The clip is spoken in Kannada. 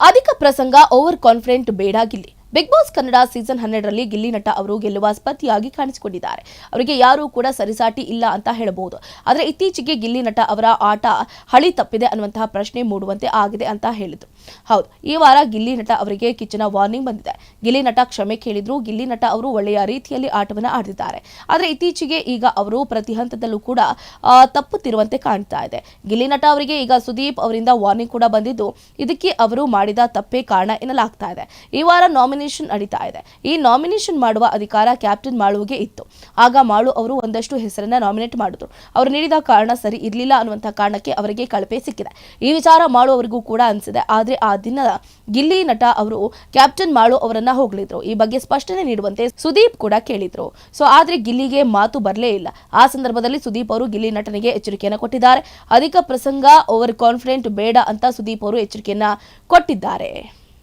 ಅಧಿಕ ಪ್ರಸಂಗ ಓವರ್ ಕಾನ್ಫಿಡೆಂಟ್ ಬೇಡ Gilli. Big boss Kannada season 12ರಲ್ಲಿ ಗಿಲ್ಲಿ ನಟ ಅವರು ಗೆಲ್ಲುವ ಸ್ಪರ್ಧಿಯಾಗಿ ಕಾಣಿಸಿಕೊಂಡಿದ್ದಾರೆ. ಅವರಿಗೆ ಯಾರೂ ಕೂಡ ಸರಿಸಾಟಿ ಇಲ್ಲ ಅಂತ ಹೇಳಬಹುದು. ಆದರೆ ಇತ್ತೀಚೆಗೆ ಗಿಲ್ಲಿ ನಟ ಅವರ ಆಟ ಹಳಿ ತಪ್ಪಿದೆ ಅನ್ನುವಂತಹ ಪ್ರಶ್ನೆ ಮೂಡುವಂತೆ ಆಗಿದೆ ಅಂತ ಹೇಳಿದ್ರು. ಹೌದು, ಈ ವಾರ ಗಿಲ್ಲಿ ನಟ ಅವರಿಗೆ ಕಿಚ್ಚನ ವಾರ್ನಿಂಗ್ ಬಂದಿದೆ. ಗಿಲ್ಲಿ ನಟ ಕ್ಷಮೆ ಕೇಳಿದ್ರು. ಗಿಲ್ಲಿ ನಟ ಅವರು ಒಳ್ಳೆಯ ರೀತಿಯಲ್ಲಿ ಆಟವನ್ನು ಆಡಿದ್ದಾರೆ. ಆದರೆ ಇತ್ತೀಚೆಗೆ ಈಗ ಅವರು ಪ್ರತಿ ಹಂತದಲ್ಲೂ ಕೂಡ ತಪ್ಪುತ್ತಿರುವಂತೆ ಕಾಣ್ತಾ ಇದೆ. ಗಿಲ್ಲಿ ನಟ ಅವರಿಗೆ ಈಗ ಸುದೀಪ್ ಅವರಿಂದ ವಾರ್ನಿಂಗ್ ಕೂಡ ಬಂದಿದ್ದು, ಇದಕ್ಕೆ ಅವರು ಮಾಡಿದ ತಪ್ಪೇ ಕಾರಣ ಎನ್ನಲಾಗ್ತಾ ಇದೆ. ಈ ವಾರ ನಾಮಿನೇಷನ್ ನಡೀತಾ ಇದೆ. ಈ ನಾಮಿನೇಷನ್ ಮಾಡುವ ಅಧಿಕಾರ ಕ್ಯಾಪ್ಟನ್ ಮಾಳುಗೆ ಇತ್ತು. ಆಗ ಮಾಳು ಅವರು ಒಂದಷ್ಟು ಹೆಸರನ್ನ ನಾಮಿನೇಟ್ ಮಾಡಿದ್ರು. ಅವರು ನೀಡಿದ ಕಾರಣ ಸರಿ ಇರಲಿಲ್ಲ ಅನ್ನುವಂತಹ ಕಾರಣಕ್ಕೆ ಅವರಿಗೆ ಕಳಪೆ ಸಿಕ್ಕಿದೆ. ಈ ವಿಚಾರ ಮಾಳು ಅವರಿಗೂ ಕೂಡ ಅನಿಸಿದೆ. ಆದ್ರೆ ಆ ದಿನ ಗಿಲ್ಲಿ ನಟ ಅವರು ಕ್ಯಾಪ್ಟನ್ ಮಾಳು ಅವರನ್ನ ಹೋಗಲಿದ್ರು. ಈ ಬಗ್ಗೆ ಸ್ಪಷ್ಟನೆ ನೀಡುವಂತೆ ಸುದೀಪ್ ಕೂಡ ಕೇಳಿದ್ರು. ಆದ್ರೆ ಗಿಲ್ಲಿಗೆ ಮಾತು ಬರಲೇ ಇಲ್ಲ. ಆ ಸಂದರ್ಭದಲ್ಲಿ ಸುದೀಪ್ ಅವರು ಗಿಲ್ಲಿ ನಟನಿಗೆ ಎಚ್ಚರಿಕೆಯನ್ನು ಕೊಟ್ಟಿದ್ದಾರೆ. ಅಧಿಕ ಪ್ರಸಂಗ ಓವರ್ ಕಾನ್ಫಿಡೆಂಟ್ ಬೇಡ ಅಂತ ಸುದೀಪ್ ಅವರು ಎಚ್ಚರಿಕೆಯನ್ನ ಕೊಟ್ಟಿದ್ದಾರೆ.